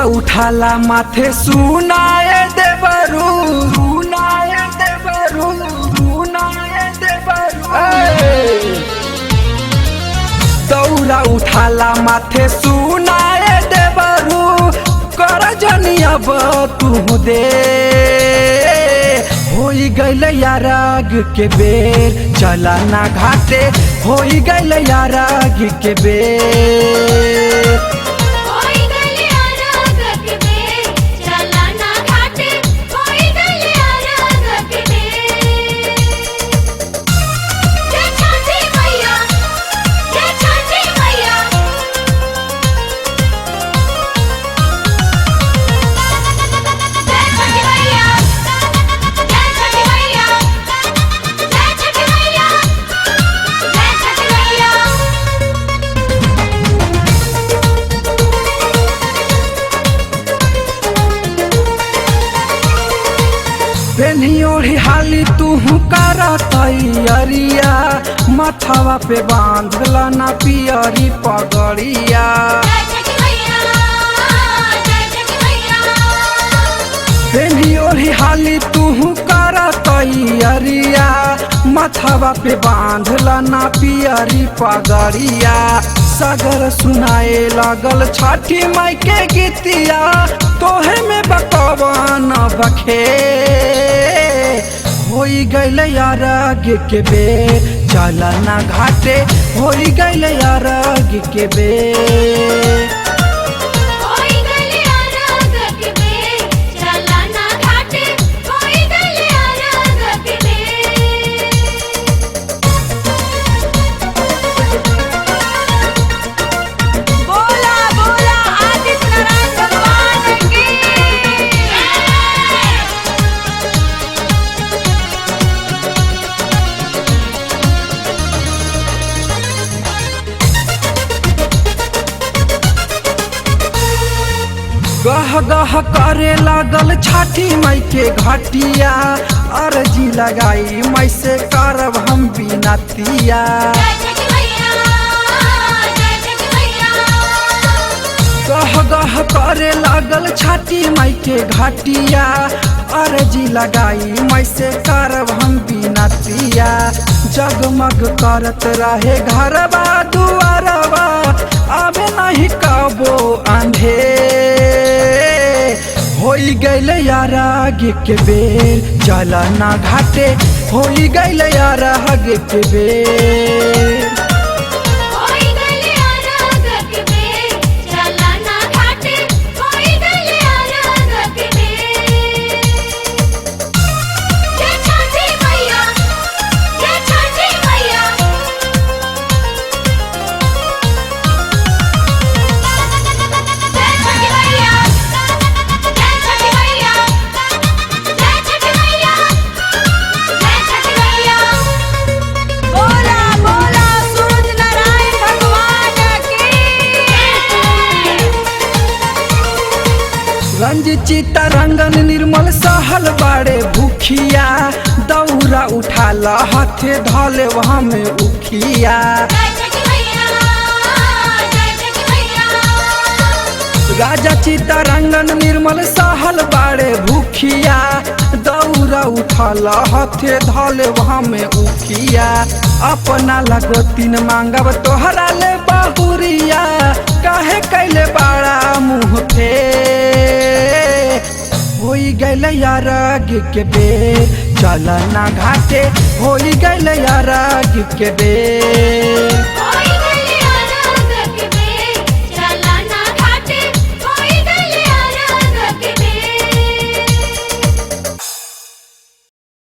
उठाला माथे सुनाए देवरू सुनाए देवरू सुनाए देवरू दौरा उठाला माथे सुनाए देवरू कर जनियब तू दे होई गइल याराग के बेर चला ना घाटे होई गइल याराग के बेर पेनियोड़ी हाली तू करा तैयारिया माथावा पे बांधला ना पियरी पगड़िया पेनियोड़ी हाली तू करा तैयारिया माथावा पे बांधला ना पियरी पगड़िया सागर सुनाए लागल छठी माई के गीतिया तोहे में बकवान बखे होई गइल याराग के बेर चला ना घाटे होई गइल याराग के बेर गह गह करे लागल छठी माई के घटिया अर्जी लगाई माई से करब हम बिनतिया गह गह करे लागल छठी माई के घटिया अर्जी लगाई माई से करब हम बिनतिया जगमग करत रहे घरबा दुआरबा आवे नहीं कबो अंधेर होई गइल याराग के बेर चला ना घाटे होई गइल याराग के बेर रंजित चित्तरंगन निर्मल सहल बाड़े भूखिया दौरा उठाला हाथे धले वहाँ में उखिया राजा चित्तरंगन निर्मल सहल बाड़े भूखिया दौरा उठाला हाथे धले वहाँ में उखिया अपना लगोतीन मांगब तोहरा ले बहुरिया काहे कैले बाड़ा मुँह होई गइल याराग के बेर चला ना घाटे होई गइल याराग के बेर।